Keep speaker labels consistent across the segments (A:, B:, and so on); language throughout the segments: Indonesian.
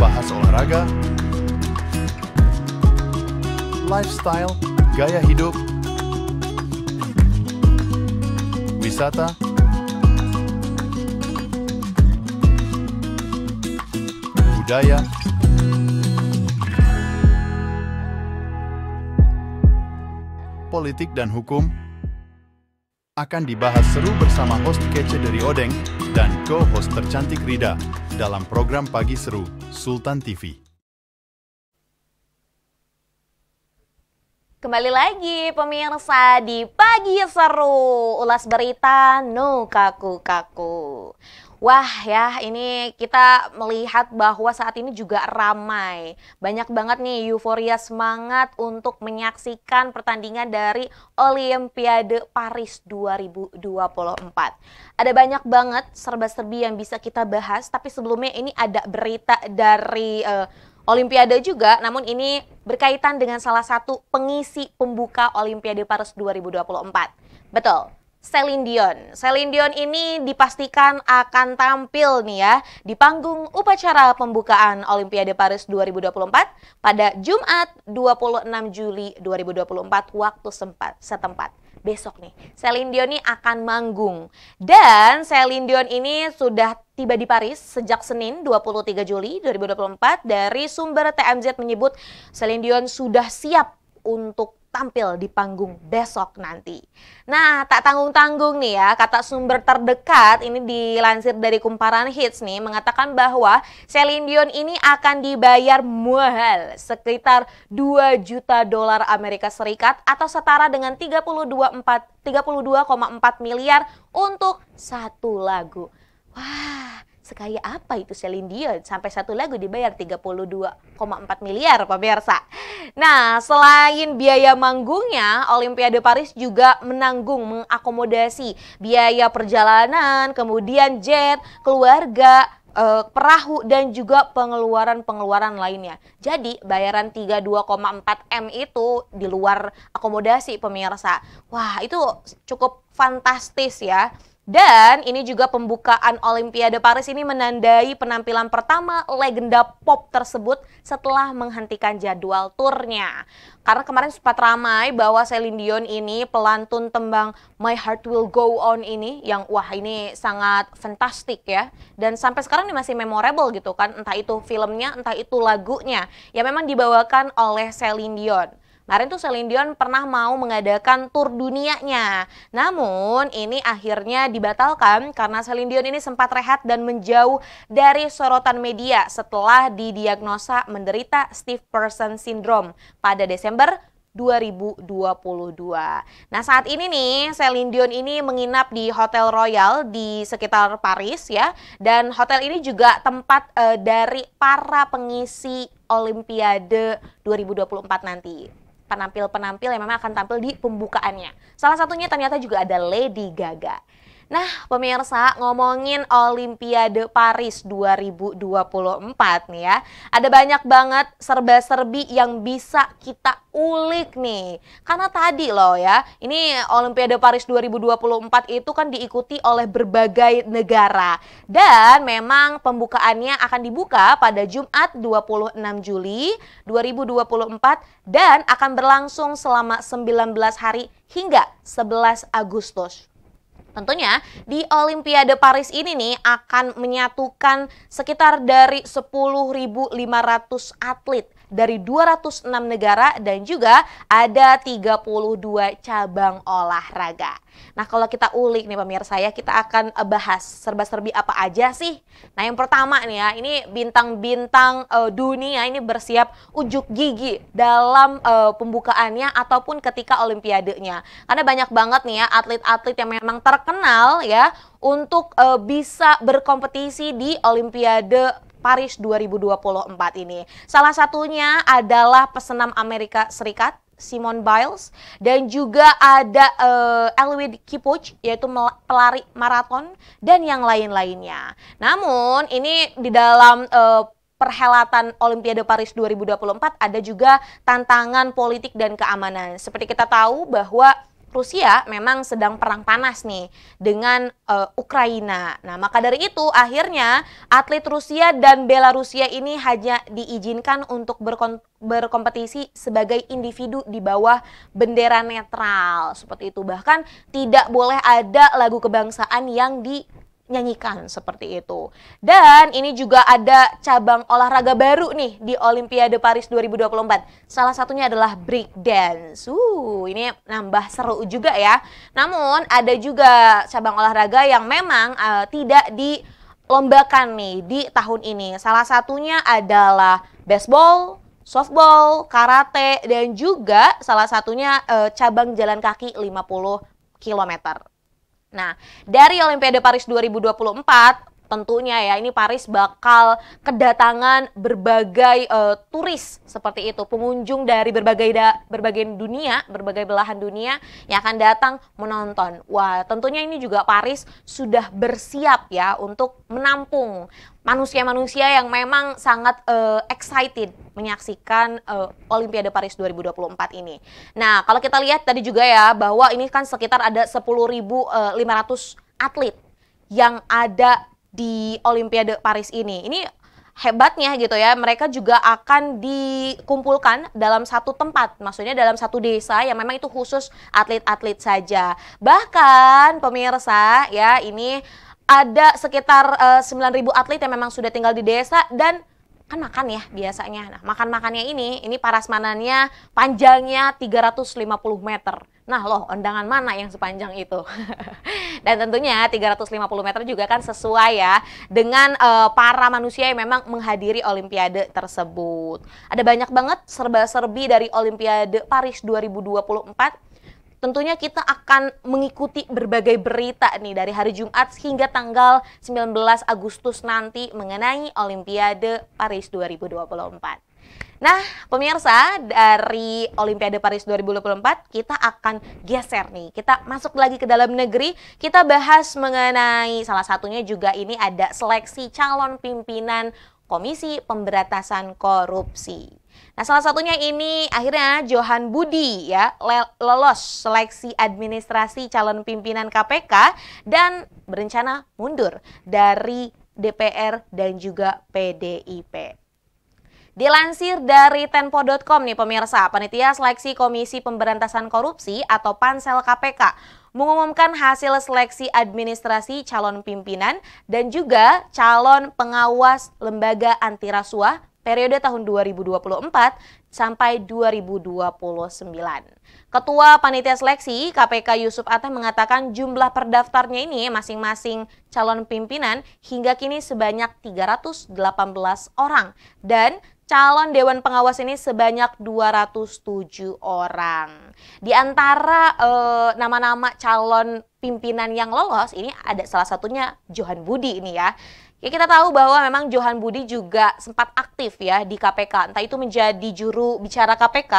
A: bahas olahraga, lifestyle, gaya hidup, wisata, budaya, politik dan hukum akan dibahas seru bersama host kece dari Odeng dan co-host tercantik Rida dalam program Pagi Seru Sultan TV.
B: Kembali lagi pemirsa di Pagi Seru, ulas berita no kaku-kaku. Wah ya, ini kita melihat bahwa saat ini juga ramai. Banyak banget nih euforia semangat untuk menyaksikan pertandingan dari Olimpiade Paris 2024. Ada banyak banget serba-serbi yang bisa kita bahas, tapi sebelumnya ini ada berita dari Olimpiade juga, namun ini berkaitan dengan salah satu pengisi pembuka Olimpiade Paris 2024. Betul. Celine Dion. Celine Dion ini dipastikan akan tampil nih ya di panggung upacara pembukaan Olimpiade Paris 2024 pada Jumat 26 Juli 2024 waktu setempat. Besok nih, Celine Dion ini akan manggung. Dan Celine Dion ini sudah tiba di Paris sejak Senin 23 Juli 2024. Dari sumber TMZ menyebut Celine Dion sudah siap untuk tampil di panggung besok nanti. Nah, tak tanggung-tanggung nih ya, kata sumber terdekat ini dilansir dari Kumparan Hits nih, mengatakan bahwa Celine Dion ini akan dibayar mahal sekitar 2 juta dolar Amerika Serikat atau setara dengan 32,4 miliar untuk satu lagu. Wah, sekaya apa itu Celine Dion sampai satu lagu dibayar 32,4 miliar pemirsa. Nah, selain biaya manggungnya, Olimpiade Paris juga mengakomodasi biaya perjalanan, kemudian jet, keluarga, perahu dan juga pengeluaran lainnya. Jadi bayaran 32,4 M itu di luar akomodasi pemirsa. Wah, itu cukup fantastis ya. Dan ini juga pembukaan Olimpiade Paris ini menandai penampilan pertama legenda pop tersebut setelah menghentikan jadwal turnya. Karena kemarin sempat ramai bahwa Celine Dion ini pelantun tembang My Heart Will Go On ini yang wah ini sangat fantastik ya. Dan sampai sekarang ini masih memorable gitu kan, entah itu filmnya, entah itu lagunya yang memang dibawakan oleh Celine Dion. Kemarin tuh Celine Dion pernah mau mengadakan tur dunianya. Namun ini akhirnya dibatalkan karena Celine Dion ini sempat rehat dan menjauh dari sorotan media setelah didiagnosa menderita stiff person syndrome pada Desember 2022. Nah, saat ini nih Celine Dion ini menginap di Hotel Royal di sekitar Paris ya. Dan hotel ini juga tempat dari para pengisi Olimpiade 2024 nanti. Penampil-penampil yang memang akan tampil di pembukaannya. Salah satunya ternyata juga ada Lady Gaga. Nah, pemirsa, ngomongin Olimpiade Paris 2024 nih ya. Ada banyak banget serba-serbi yang bisa kita ulik nih. Karena tadi loh ya, ini Olimpiade Paris 2024 itu kan diikuti oleh berbagai negara. Dan memang pembukaannya akan dibuka pada Jumat 26 Juli 2024 dan akan berlangsung selama 19 hari hingga 11 Agustus. Tentunya di Olimpiade Paris ini nih akan menyatukan sekitar dari 10.500 atlet dari 206 negara dan juga ada 32 cabang olahraga. Nah, kalau kita ulik nih pemirsa ya, kita akan bahas serba-serbi apa aja sih. Nah, yang pertama nih ya, ini bintang-bintang dunia ini bersiap ujuk gigi dalam pembukaannya ataupun ketika olimpiadenya. Karena banyak banget nih ya atlet-atlet yang memang terkenal ya untuk bisa berkompetisi di Olimpiade Paris 2024 ini. Salah satunya adalah pesenam Amerika Serikat Simone Biles dan juga ada Eliud Kipchoge yaitu pelari maraton dan yang lain-lainnya. Namun ini di dalam perhelatan Olimpiade Paris 2024 ada juga tantangan politik dan keamanan. Seperti kita tahu bahwa Rusia memang sedang perang panas nih dengan Ukraina. Nah, maka dari itu akhirnya atlet Rusia dan Belarusia ini hanya diizinkan untuk berkompetisi sebagai individu di bawah bendera netral. Seperti itu. Bahkan tidak boleh ada lagu kebangsaan yang dinyanyikan seperti itu. Dan ini juga ada cabang olahraga baru nih di Olimpiade Paris 2024. Salah satunya adalah break dance. Ini nambah seru juga ya. Namun ada juga cabang olahraga yang memang tidak dilombakan nih di tahun ini. Salah satunya adalah baseball, softball, karate, dan juga salah satunya cabang jalan kaki 50 km. Nah, dari Olimpiade Paris 2024, tentunya ya ini Paris bakal kedatangan berbagai turis seperti itu, pengunjung dari berbagai dunia, berbagai belahan dunia yang akan datang menonton. Wah, tentunya ini juga Paris sudah bersiap ya untuk menampung manusia-manusia yang memang sangat excited menyaksikan Olimpiade Paris 2024 ini. Nah, kalau kita lihat tadi juga ya bahwa ini kan sekitar ada 10.500 atlet yang ada di Olimpiade Paris ini. Ini hebatnya gitu ya, mereka juga akan dikumpulkan dalam satu tempat, maksudnya dalam satu desa yang memang itu khusus atlet-atlet saja. Bahkan pemirsa ya, ini ada sekitar 9.000 atlet yang memang sudah tinggal di desa dan kan makan ya biasanya. Nah, makan-makannya ini prasmanannya panjangnya 350 meter. Nah loh, undangan mana yang sepanjang itu? Dan tentunya 350 meter juga kan sesuai ya dengan para manusia yang memang menghadiri Olimpiade tersebut. Ada banyak banget serba-serbi dari Olimpiade Paris 2024. Tentunya kita akan mengikuti berbagai berita nih dari hari Jumat hingga tanggal 19 Agustus nanti mengenai Olimpiade Paris 2024. Nah, pemirsa, dari Olimpiade Paris 2024 kita akan geser nih. Kita masuk lagi ke dalam negeri, kita bahas mengenai salah satunya juga ini ada seleksi calon pimpinan Komisi Pemberantasan Korupsi. Nah, salah satunya ini akhirnya Johan Budi ya lolos seleksi administrasi calon pimpinan KPK dan berencana mundur dari DPR dan juga PDIP. Dilansir dari Tempo.com nih pemirsa, Panitia Seleksi Komisi Pemberantasan Korupsi atau Pansel KPK mengumumkan hasil seleksi administrasi calon pimpinan dan juga calon pengawas lembaga anti rasuah periode tahun 2024 sampai 2029. Ketua Panitia Seleksi KPK Yusuf Ateh mengatakan jumlah perdaftarnya ini masing-masing calon pimpinan hingga kini sebanyak 318 orang dan calon Dewan Pengawas ini sebanyak 207 orang. Di antara nama-nama calon pimpinan yang lolos ini ada salah satunya Johan Budi ini ya. Ya, kita tahu bahwa memang Johan Budi juga sempat aktif ya di KPK, entah itu menjadi juru bicara KPK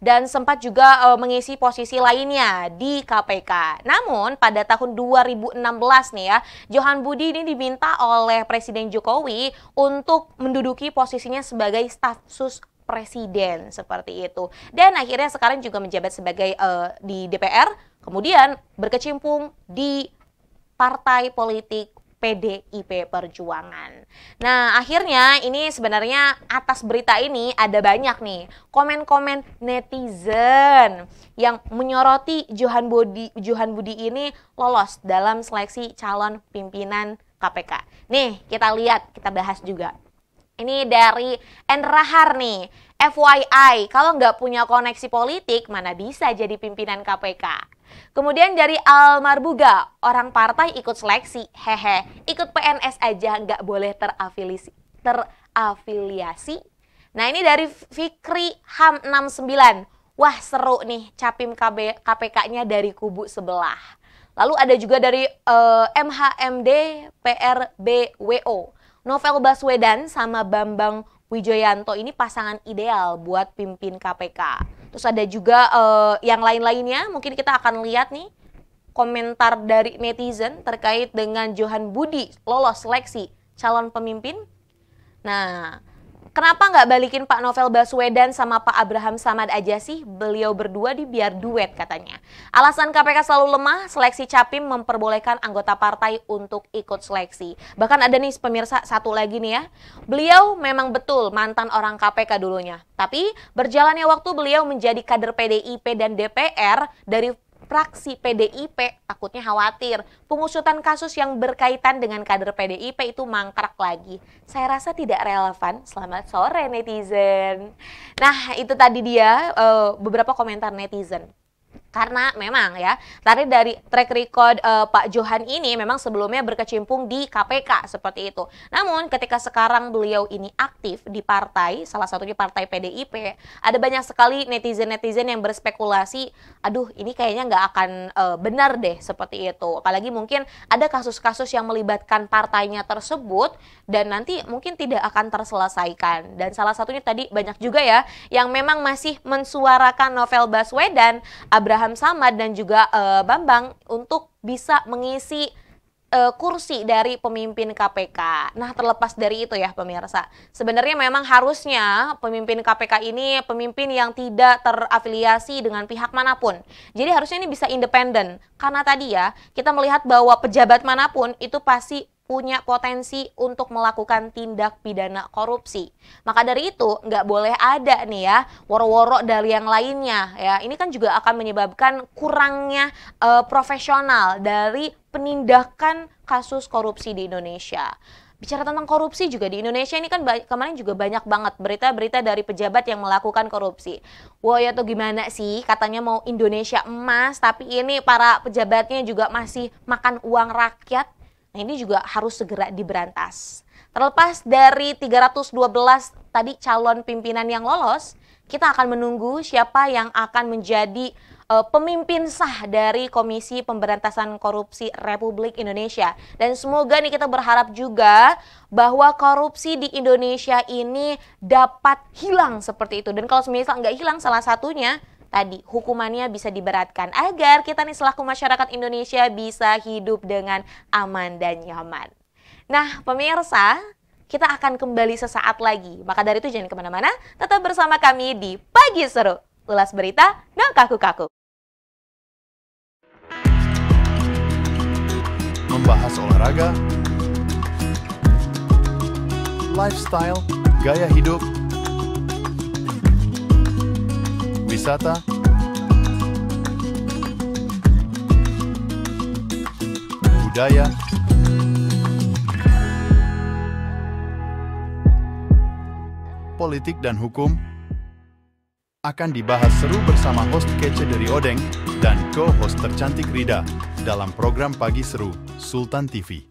B: dan sempat juga mengisi posisi lainnya di KPK. Namun pada tahun 2016 nih ya, Johan Budi ini diminta oleh Presiden Jokowi untuk menduduki posisinya sebagai staf sus presiden seperti itu. Dan akhirnya sekarang juga menjabat sebagai di DPR, kemudian berkecimpung di partai politik PDIP Perjuangan. Nah, akhirnya ini sebenarnya atas berita ini ada banyak nih komen-komen netizen yang menyoroti Johan Budi ini lolos dalam seleksi calon pimpinan KPK. Nih, kita lihat, kita bahas juga. Ini dari Enrahar nih, FYI, kalau nggak punya koneksi politik, mana bisa jadi pimpinan KPK. Kemudian dari Almarbuga, orang partai ikut seleksi, hehe, ikut PNS aja nggak boleh terafiliasi. Nah ini dari Fikri Ham 69, wah seru nih capim KPK-nya dari kubu sebelah. Lalu ada juga dari MHMD PRBWO, Novel Baswedan sama Bambang Wijoyanto ini pasangan ideal buat pimpin KPK. Terus ada juga yang lain-lainnya, mungkin kita akan lihat nih komentar dari netizen terkait dengan Johan Budi lolos seleksi calon pemimpin. Nah, Kenapa nggak balikin Pak Novel Baswedan sama Pak Abraham Samad aja sih? Beliau berdua biar duet katanya. Alasan KPK selalu lemah, seleksi Capim memperbolehkan anggota partai untuk ikut seleksi. Bahkan ada nih pemirsa satu lagi nih ya. Beliau memang betul mantan orang KPK dulunya. Tapi berjalannya waktu beliau menjadi kader PDIP dan DPR dari fraksi PDIP, takutnya khawatir pengusutan kasus yang berkaitan dengan kader PDIP itu mangkrak lagi. Saya rasa tidak relevan. Selamat sore netizen. Nah, itu tadi dia beberapa komentar netizen. Karena memang ya, tadi dari track record Pak Johan ini memang sebelumnya berkecimpung di KPK seperti itu. Namun ketika sekarang beliau ini aktif di partai, salah satunya partai PDIP, ada banyak sekali netizen-netizen yang berspekulasi, aduh ini kayaknya nggak akan benar deh seperti itu. Apalagi mungkin ada kasus-kasus yang melibatkan partainya tersebut dan nanti mungkin tidak akan terselesaikan. Dan salah satunya tadi banyak juga ya yang memang masih mensuarakan Novel Baswedan, Abraham Samad dan juga Bambang untuk bisa mengisi kursi dari pemimpin KPK. Nah, terlepas dari itu ya pemirsa, sebenarnya memang harusnya pemimpin KPK ini pemimpin yang tidak terafiliasi dengan pihak manapun. Jadi harusnya ini bisa independen. Karena tadi ya, kita melihat bahwa pejabat manapun itu pasti punya potensi untuk melakukan tindak pidana korupsi. Maka dari itu nggak boleh ada nih ya woro-woro dari yang lainnya ya. Ini kan juga akan menyebabkan kurangnya profesional dari penindakan kasus korupsi di Indonesia. Bicara tentang korupsi juga di Indonesia ini kan kemarin juga banyak banget berita-berita dari pejabat yang melakukan korupsi. Wah ya tuh gimana sih, katanya mau Indonesia emas tapi ini para pejabatnya juga masih makan uang rakyat. Nah ini juga harus segera diberantas. Terlepas dari 312 tadi calon pimpinan yang lolos, kita akan menunggu siapa yang akan menjadi pemimpin sah dari Komisi Pemberantasan Korupsi Republik Indonesia. Dan semoga nih kita berharap juga bahwa korupsi di Indonesia ini dapat hilang seperti itu. Dan kalau misal nggak hilang salah satunya, tadi hukumannya bisa diberatkan agar kita nih selaku masyarakat Indonesia bisa hidup dengan aman dan nyaman. Nah pemirsa, kita akan kembali sesaat lagi. Maka dari itu jangan kemana-mana, tetap bersama kami di Pagi Seru. Ulas berita, nggak kaku-kaku.
A: Membahas olahraga, lifestyle, gaya hidup, wisata, budaya, politik dan hukum akan dibahas seru bersama host kece dari Odeng dan co-host tercantik Rida dalam program Pagi Seru Sultan TV.